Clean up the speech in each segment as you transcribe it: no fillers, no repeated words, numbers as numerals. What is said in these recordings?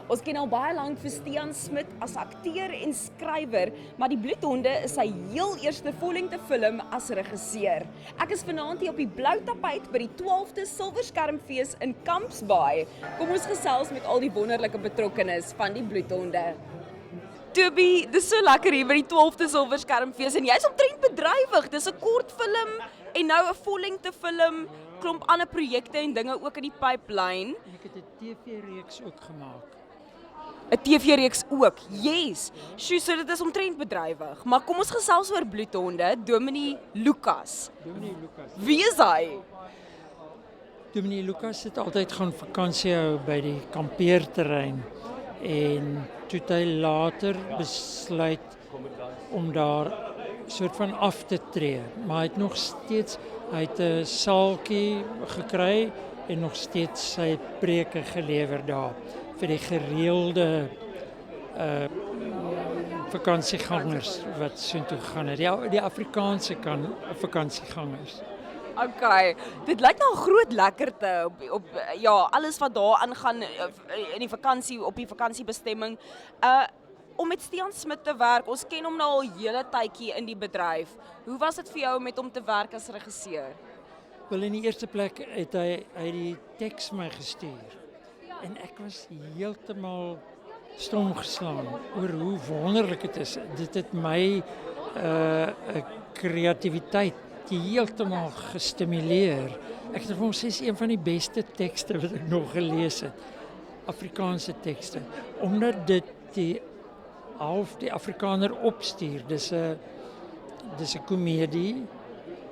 Ons ken al baie lank vir Stiaan Smit as akteur en skrywer, maar Die Bloedhonde is sy heel eerste vollengte film as regisseur. Ek is vanaand hier op die blou tapijt by die 12de Silverskermfees in Kampsbaai. Kom ons gesels met al die wonderlike betrokkenes van Die Bloedhonde. Toby, dis so lekker hier by die 12de Silverskermfees en jy's omtrent bedrywig. Dis 'n kortfilm en nou 'n vollengte film, klomp ander projekte en dinge ook in die pipeline. En ek het 'n TV-reeks ook gemaak. 'n TV-reeks ook. Yes. Sjoe, so dit is omtrent bedrywig. Maar kom ons gesels oor Bloedhonde, Dominee Lucas. Dominee Lucas. Wie is hy? Dominee Lucas het altyd gaan vakansie hou by die kampeerterrein en toe het hy later besluit om daar soort van af te tree, maar hy het nog steeds, hy het 'n saaltjie gekry en nog steeds sy preke gelewer daar vir die gereelde vakansiegangers wat soontoe gaan het. Die Afrikaanse vakansiegangers. Okay, dit lyk nou 'n groot lekkerte op ja, alles wat daar aangaan in die vakansie op die vakansiebestemming. Om met Stiaan Smit te werk, ons ken hom nou al 'n hele tydjie in die bedryf. Hoe was dit vir jou om met hom te werk as regisseur? Wel, in die eerste plek het hy die teks my gestuur. En ek was heeltemal stom geslaan oor hoe wonderlik dit is. Dit het my kreatiwiteit heeltemal gestimuleer. Ek het vir hom sê, een van die beste tekste wat ek nog gelees het. Afrikaanse tekste. Omdat dit die Afrikaner opstuur. Dis 'n komedie,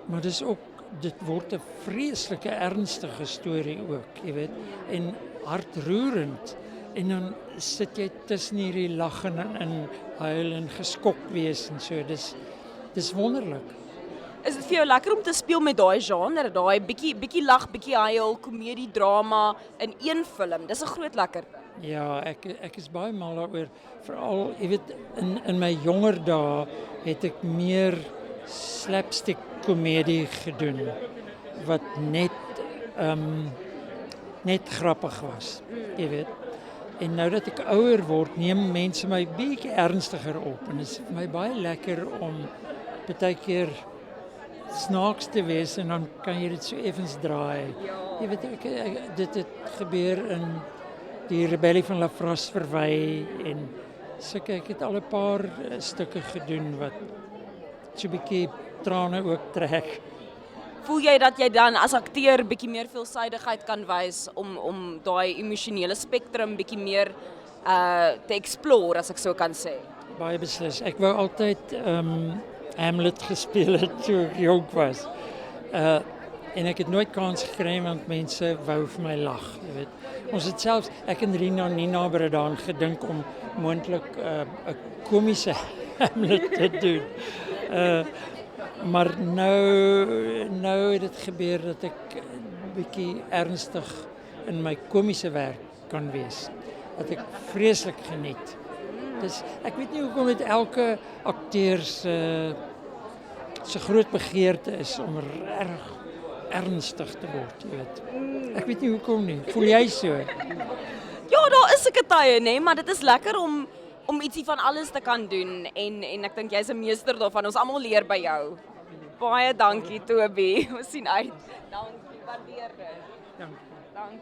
maar dit word 'n vreeslike ernstige storie ook, jy weet, en hartroerend. En dan sit jy tussen hierdie lag en huil en geskok wees en so. Dis wonderlik. Is dit vir jou lekker om te speel met daai genre, daai bietjie lag, bietjie huil, komedie, drama in een film? Dis 'n groot lekkerte. Ja, ek is baie mal daaroor. Veral, jy weet, in my jonger dae het ek meer slapstick komedie gedoen wat net grappig was, jy weet. En nou dat ek ouer word, neem mense my bietjie ernstiger op en dit is vir my baie lekker om baie keer snaaks te wees en dan kan jy dit so effens draai. Jy weet, dit het gebeur in die rebellie van Lafras verwy en ek het al 'n paar stukke gedoen wat so 'n bietjie trane ook trek. Voel jy dat jy dan as akteur bietjie meer veelsidigheid kan wys om daai emosionele spektrum bietjie meer te explore, as ek so kan sê? Baie beslis. Ek wou altyd Hamlet gespeel het toe ek jonk was. En ek het nooit kans gekry want mense wou vir my lag, jy weet. Ons het selfs, ek en Rina Nina Bredaan gedink om moontlik 'n komiese Hamlet te doen. Maar nou het dit gebeur dat ek 'n bietjie ernstig in my komiese werk kan wees. Dat ek vreeslik geniet. Dus ek weet nie hoekom dit elke akteur se groot begeerte is om erg ernstig te word, jy weet. Ek weet nie hoekom nie. Voel jy so? Ja, daar is sulke tye, nee, maar dit is lekker om ietsie van alles te kan doen en ek dink jy's 'n meester daarvan. Ons almal leer by jou. Baie dankie, Toby. Ons sien uit. Dankie, waardeer dit. Dankie.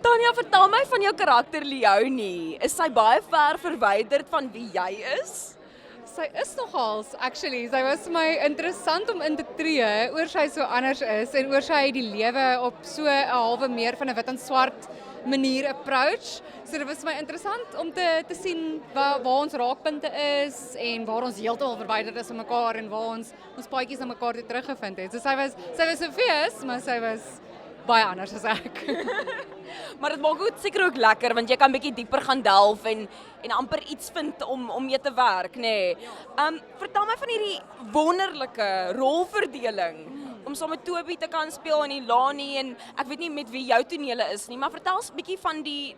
Tanya, vertel my van jou karakter Leonie. Is sy baie ver verwyderd van wie jy is? Sy is nogals, actually. Sy was vir my interessant om in te tree oor sy so anders is en oor sy die lewe op so 'n halwe meer van 'n wit en swart manier approach. So dit was vir my interessant om te sien waar ons raakpunte is en waar ons heeltemal verwyderd is van mekaar en waar ons paadjies na mekaar toe teruggevind het. So sy was Sofies, maar sy was baie anders as ek. Maar dit maak ook seker ook lekker want jy kan bietjie dieper gaan delf en amper iets vind om mee te werk, nê. Nee. Vertel my van hierdie wonderlike rolverdeling. om saam met Toby te kan speel en Ilani en ek weet nie met wie jou tonele is nie, maar vertel ons 'n bietjie van die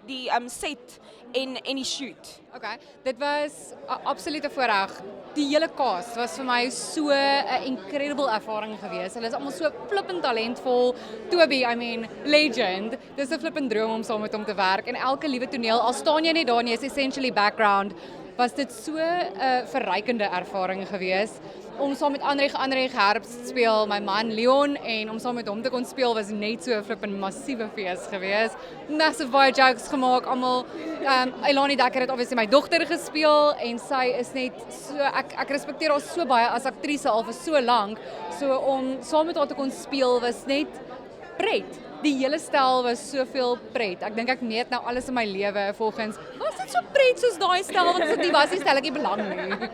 set en die shoot. Okay, dit was 'n absolute voorreg. Die hele cast was vir my so 'n incredible ervaring geweest. Hulle is almal so flippend talentvol. Toby, I mean, legend. Dis 'n flippend droom om saam met hom te werk en elke liewe toneel, al staan jy net daar en jy is essentially background, was dit so 'n verrykende ervaring geweest. Om saam met André Gerbs te speel, my man Leon, en om saam met hom te kon speel was net so 'n flippend massiewe fees geweest. Massive baie jokes gemaak, almal. Ilani Dekker het obviously my dogter gespeel en sy is net so, ek respekteer haar so baie as aktrise al vir so lank. So om saam met haar te kon speel was net pret. Die hele stel was soveel pret. Ek dink ek meet nou alles in my lewe volgens, was dit so pret soos daai stel, want dit was nie stelletjie belang nie.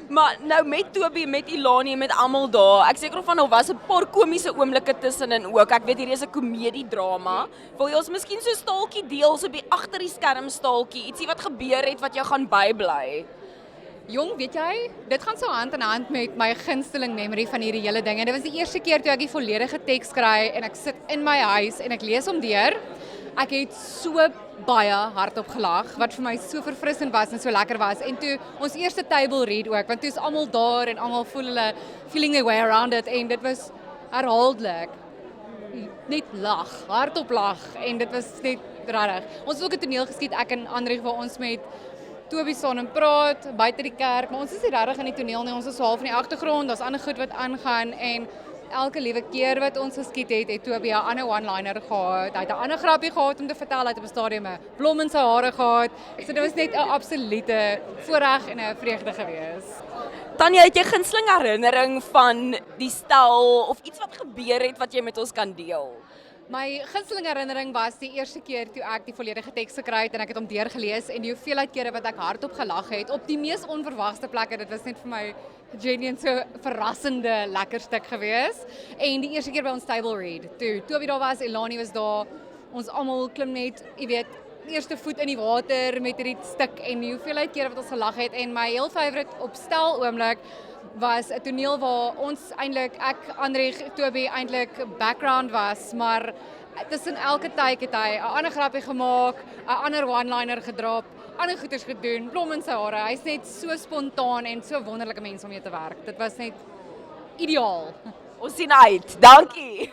Maar nou met Toby, met Ilani en met almal daar, ek seker van, was 'n paar komiese oomblikke tussenin ook. Ek weet hierdie is 'n komediedrama. Wil jy ons miskien so 'n staaltjie deel, so by agter die skerm staaltjie, ietsie wat gebeur het wat jou gaan bybly? Jong, weet jy, dit gaan so hand in hand met my gunsteling memory van hierdie hele ding. En dit was die eerste keer toe ek die volledige teks kry en ek sit in my huis en ek lees hom deur. Ek het so baie hardop gelag, wat vir my so verfrissend was en so lekker was. En toe ons eerste table read ook, want toe is almal daar en almal voel hulle feeling their way around it en dit was herhaaldelik net lag, hardop lag en dit was net regtig. Ons het ook 'n toneel geskiet, ek en André, waar ons met Toby staan en praat buite die kerk, maar ons is nie regtig in die toneel nie, ons is half in die agtergrond, daar's ander goed wat aangaan en elke liewe keer wat ons geskiet het Toby 'n ander one-liner gehad, hy het 'n ander grappie gehad om te vertel, hy het op 'n stadium 'n blom in sy hare gehad, so dit was net 'n absolute voorreg en 'n vreugde gewees. Tanya, het jy gunsteling herinnering van die stel of iets wat gebeur het wat jy met ons kan deel? My gunsteling herinnering was die eerste keer toe ek die volledige teks gekry het en ek het hom deurgelees en die hoeveelheid kere wat ek hardop gelag het op die mees onverwagte plekke, dit was net vir my genuine so verrassende lekker stuk gewees. En die eerste keer by ons table read, toe Toby daar was, Ilani was daar, ons almal klim net, jy weet, eerste voet in die water met hierdie stuk en die hoeveelheid kere wat ons gelag het en my heel favourite op stel oomblik was 'n toneel waar ons eintlik, ek, André, Toby eintlik background was, maar tussen elke take het hy 'n ander grappie gemaak, 'n ander one-liner gedrop, ander goeders gedoen, blom in sy hare. Hy's net so spontaan en so wonderlike mens om mee te werk. Dit was net ideaal. Ons sien uit. Dankie.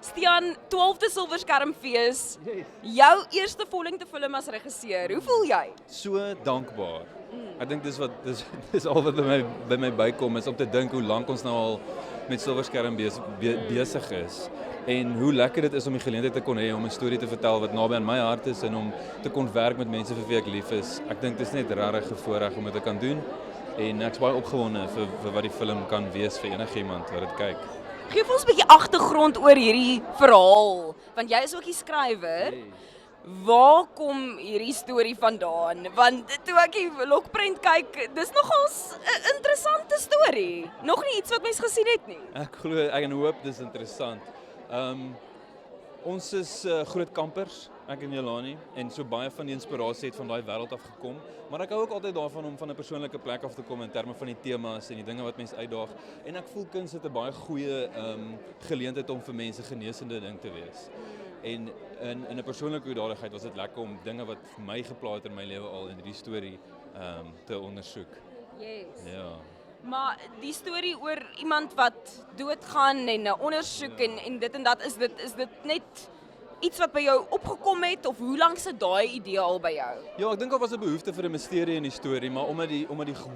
Stian, 12de Silverskermfees. Jou eerste vollengte film as regisseur. Hoe voel jy? So dankbaar. Ek dink dis al wat by my bykom is om te dink hoe lank ons nou al met Silverskerm besig is en hoe lekker dit is om die geleentheid te kon hê om 'n storie te vertel wat naby aan my hart is en om te kon werk met mense vir wie ek lief is. Ek dink dit is net regtig 'n voorreg om dit te kan doen en ek's baie opgewonde vir wat die film kan wees vir enigiemand wat dit kyk. Geef ons 'n bietjie agtergrond oor hierdie verhaal, want jy is ook die skrywer. Waar kom hierdie storie vandaan? Want toe ek die lokprent kyk, dis nogals 'n interessante storie. Nog nie iets wat mens gesien het nie. Ek glo, ek en hoop dis interessant. Ons is groot kampers, ek en Ilani, en so baie van die inspirasie het van daai wêreld af gekom, maar ek hou ook altyd daarvan om van 'n persoonlike plek af te kom in terme van die temas en die dinge wat mense uitdaag. En ek voel kuns het 'n baie goeie geleentheid om vir mense genesende ding te wees. En in 'n persoonlike hoedanigheid was dit lekker om dinge wat my gepla het in my lewe al in hierdie storie te ondersoek. Yes. Ja. Maar die storie oor iemand wat doodgaan en 'n ondersoek en dit en dat, is dit net iets wat by jou opgekom het of hoe lank sit daai idee al by jou? Ja, ek dink daar was 'n behoefte vir 'n misterie in die storie, maar omdat die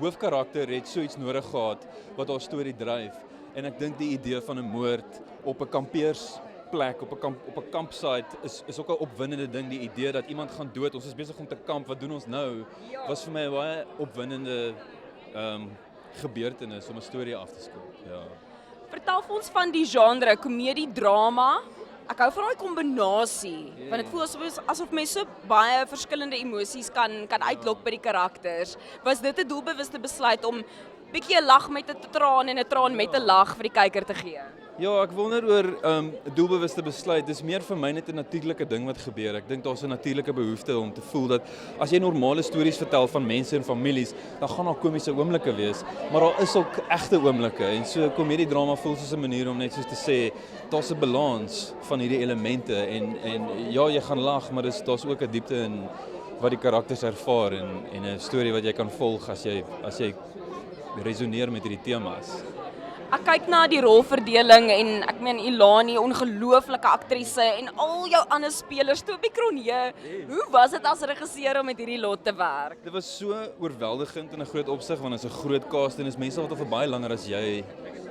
hoofkarakter het so iets nodig gehad wat haar storie dryf. En ek dink die idee van 'n moord op 'n kampeersplek, op 'n campsite is ook 'n opwindende ding. Die idee dat iemand gaan dood, ons is besig om te kamp, wat doen ons nou? Was vir my 'n baie opwindende gebeurtenis om 'n storie af te skryf. Ja. Vertel vir ons van die genre, komedie, drama. Ek hou van daai kombinasie, want dit voel asof mense so baie verskillende emosies kan uitlok by die karakters. Was dit 'n doelbewuste besluit om bietjie 'n lag met 'n traan en 'n traan met 'n lag vir die kyker te gee? Ja, ek wonder oor doelbewuste besluit. Dis meer vir my net 'n natuurlike ding wat gebeur. Ek dink daar's 'n natuurlike behoefte om te voel dat as jy normale stories vertel van mense en families, dan gaan daar komiese oomblikke wees, maar daar is ook egte oomblikke en so komediedrama voel soos 'n manier om net soos te sê daar's 'n balans van hierdie elemente en ja, jy gaan lag, maar daar's ook 'n diepte in wat die karakters ervaar en 'n storie wat jy kan volg as jy resoneer met hierdie temas. Ek kyk na die rolverdeling en ek meen Ilani, ongelooflike aktrise en al jou ander spelers, Toby Cronje. Hoe was dit as regisseur om met hierdie lot te werk? Dit was so oorweldigend in 'n groot opsig want dit is 'n groot cast en is mense wat al vir baie langer as jy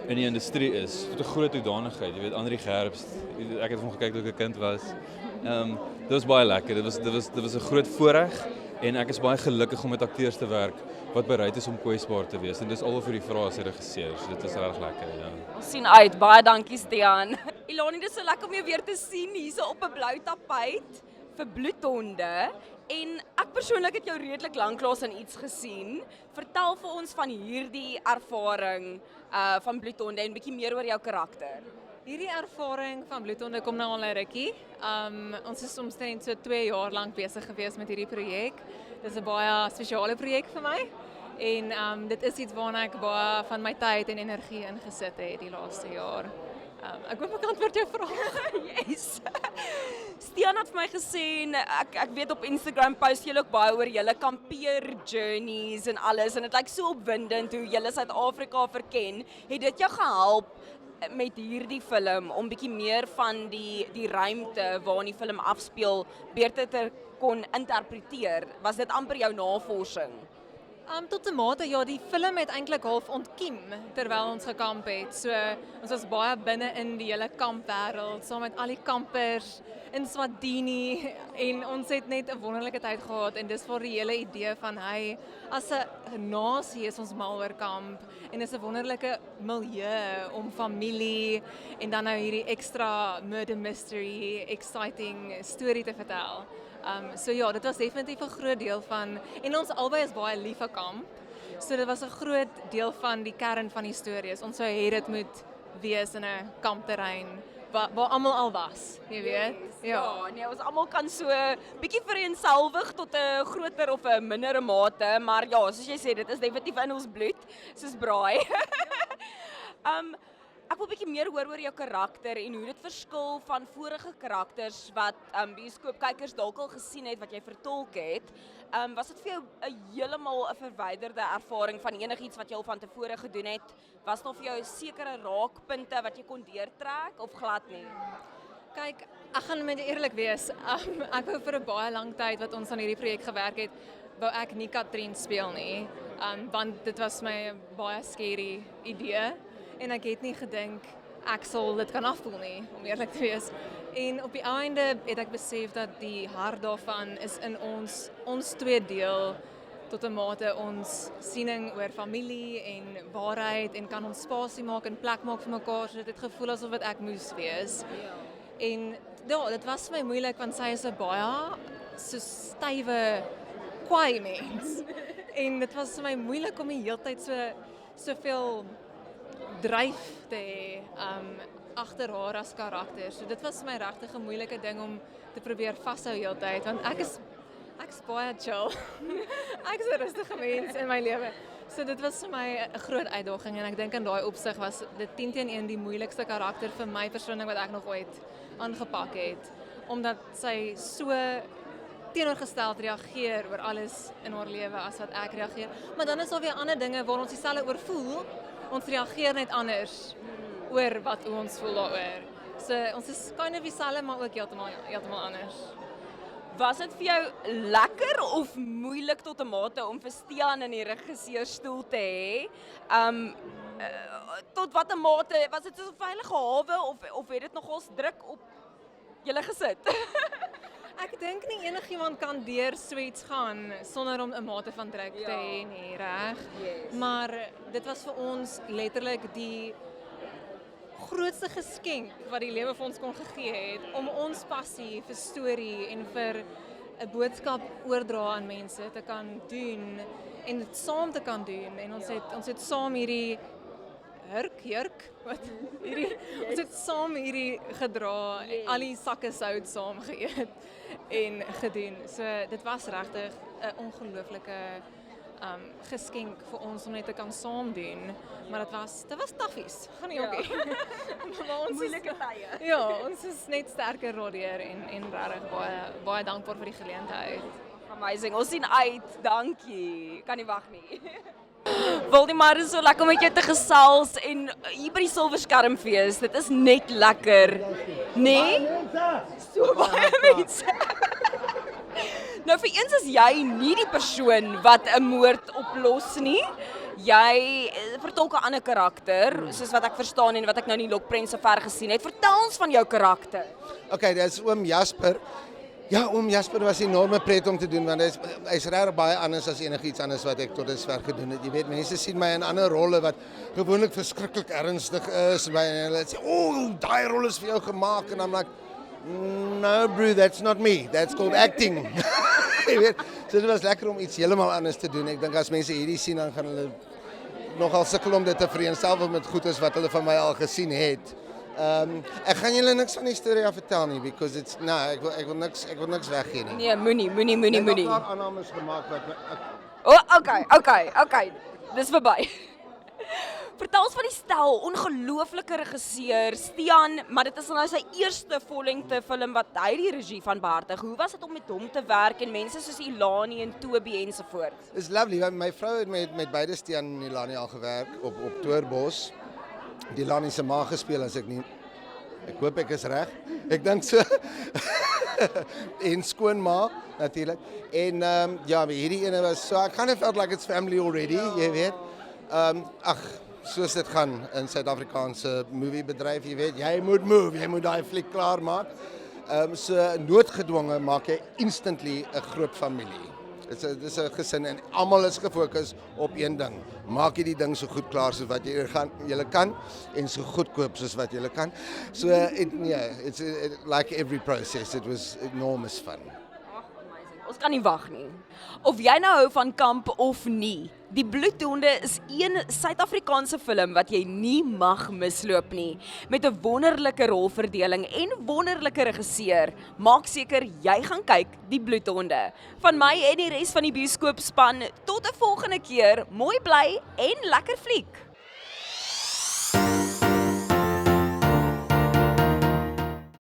in die industrie is. Tot 'n groot hoedanigheid. Jy weet Andri Gerbst, ek het hom gekyk toe ek 'n kind was. Dit was baie lekker. Dit was 'n groot voorreg en ek is baie gelukkig om met akteurs te werk wat bereid is om kwesbaar te wees en dis al vir die vrae as regisseur. So dit is regtig lekker, ja. Ons sien uit. Baie dankie Stian. Ilani, dit is so lekker om jou weer te sien hierso op 'n blou tapijt vir bloedhonde. En ek persoonlik het jou redelik lanklaas in iets gesien. Vertel vir ons van hierdie ervaring van bloedhonde en bietjie meer oor jou karakter. Hierdie ervaring van bloedhonde kom nou al 'n rukkie. Ons is omtrent so 2 jaar lank besig gewees met hierdie projek. Dis 'n baie spesiale projek vir my. En dit is iets waarna ek baie van my tyd en energie ingesit het die laaste jaar. Ek hoop ek antwoord jou vraag. Yes. Stian het vir my gesê en ek weet op Instagram post jy ook baie oor julle kampeer journeys en alles en dit lyk so opwindend hoe julle Suid-Afrika verken. Het dit jou gehelp met hierdie film om bietjie meer van die ruimte waarin die film afspeel beter te kon interpreteer? Was dit amper jou navorsing? Tot 'n mate, ja, die film het eintlik half ontkiem terwyl ons gekamp het. So ons was baie binne in die hele kampwêreld saam met al die kampers in Swadini en ons het net 'n wonderlike tyd gehad en dis vir die hele idee van hy as 'n nasie is ons mal oor kamp en dis 'n wonderlike milieu om familie en dan nou hierdie ekstra murder mystery exciting storie te vertel. So ja, dit was definitief 'n groot deel van en ons albei is baie lief vir kamp. So dit was 'n groot deel van die kern van die stories. Ons sou hê dit moet wees in 'n kampterrein waar almal al was, jy weet. Ja, nee, ons almal kan so bietjie vereenselwig tot 'n groter of 'n mindere mate, maar ja, soos jy sê, dit is definitief in ons bloed, soos braai. Ek wil bietjie meer hoor oor jou karakter en hoe dit verskil van vorige karakters wat bioskoopkykers dalk al gesien het wat jy vertolk het. Was dit vir jou 'n heeltemal 'n verwyderde ervaring van enigiets wat jy al van tevore gedoen het? Was daar vir jou sekere raakpunte wat jy kon deurtrek of glad nie? Kyk, ek gaan met jou eerlik wees. Ek wou vir 'n baie lang tyd wat ons aan hierdie projek gewerk het, wou ek nie Katrien speel nie. Want dit was my 'n baie scary idee. En ek het nie gedink ek sal dit kan afvoel nie, om eerlik te wees. En op die einde het ek besef dat die hart daarvan is in ons twee deel tot 'n mate ons siening oor familie en waarheid en kan ons spasie maak en plek maak vir mekaar. So dit het gevoel asof dit ek moes wees. En ja, dit was vir my moeilik want sy is 'n baie so stywe kwaai mens. En dit was vir my moeilik om die hele tyd soveel dryf te hê agter haar as karakter. So dit was vir my regtig 'n moeilike ding om te probeer vashou heeltyd want ek's baie chill. Ek's 'n rustige mens in my lewe. So dit was vir my 'n groot uitdaging en ek dink in daai opsig was dit 10-1 die moeilikste karakter vir my persoonlik wat ek nog ooit aangepak het, omdat sy so teenoorgesteld reageer oor alles in haar lewe as wat ek reageer. Maar dan is daar weer ander dinge waar ons dieselfde oor voel. Ons reageer net anders oor wat ons voel daaroor. So ons is kind of dieselfde maar ook heeltemal anders. Was dit vir jou lekker of moeilik tot 'n mate om vir Stian in die regisseurstoel te hê? Tot watter mate was dit so 'n veilige hawe of het dit nogals druk op julle gesit? Ek dink nie enigiemand kan deur so iets gaan sonder om 'n mate van druk te hê nie, reg? Yes. Maar dit was vir ons letterlik die grootste geskenk wat die lewe vir ons kon gegee het om ons passie vir storie en vir 'n boodskap oordra aan mense te kan doen en dit saam te kan doen en ons het saam hierdie jurk wat ons het saam hierdie gedra, al die sakke sout saam geëet en gedoen. So dit was regtig 'n ongelooflike geskenk vir ons om net te kan saam doen, maar dit was taffies, gaan nie ook nie. Maar ons Moeilike tye. ja, ons is net sterker daardeur en regtig baie dankbaar vir die geleentheid. Amazing. Ons sien uit. Dankie. Kan nie wag nie. Waldemar, is so lekker om met jou te gesels en hier by die Silverskermfees. Dit is net lekker. Nee? So baie mense. Nou vir eens is jy nie die persoon wat 'n moord oplos nie. Jy vertolk 'n ander karakter, soos wat ek verstaan en wat ek nou in die Lokprent sover gesien het. Vertel ons van jou karakter. Okay, dis oom Jasper. Ja, oom Jasper was 'n enorme pret om te doen want hy's regtig baie anders as enigiets anders wat ek tot dusver gedoen het. Jy weet, mense sien my in ander rolle wat gewoonlik verskriklik ernstig is en hulle sê, "Oh, daai rol is vir jou gemaak." En I'm like, "No, bro, that's not me. That's called acting." Jy weet, so dit was lekker om iets heeltemal anders te doen. Ek dink as mense hierdie sien dan gaan hulle nogal sukkel om dit te vereenselwig met goedes wat hulle van my al gesien het. Ek gaan julle niks van die storie af vertel nie because it's ek wil niks weggee nie. Nee, moenie. Ek het daar aannames gemaak wat Okay. Dis verby. Vertel ons van die stel, ongelooflike regisseur, Stian, maar dit is nou sy eerste vollengte film wat hy die regie van behartig. Hoe was dit om met hom te werk en mense soos Ilani en Toby ensovoorts? It's lovely. My vrou het met beide Stian en Ilani al gewerk op Toerbos. Die Ilani se ma gespeel as ek hoop ek is reg. Ek dink so. En skoonma natuurlik. En ja, maar hierdie ene was so I kind of felt like it's family already, jy weet. Soos dit gaan in Suid-Afrikaanse moviebedryf, jy weet, jy moet daai fliek klaar maak. So noodgedwonge maak jy instantly 'n groot familie. Dit is 'n gesin en almal is gefokus op een ding. Maak jy die ding so goed klaar soos wat jy kan en so goedkoop soos wat jy kan. So it's like every process, it was enormous fun. Ons kan nie wag nie. Of jy nou hou van kamp of nie, Die Bloedhonde is een Suid-Afrikaanse film wat jy nie mag misloop nie. Met 'n wonderlike rolverdeling en wonderlike regisseur. Maak seker jy gaan kyk Die Bloedhonde. Van my en die res van die bioskoopspan, tot 'n volgende keer. Mooi bly en lekker fliek.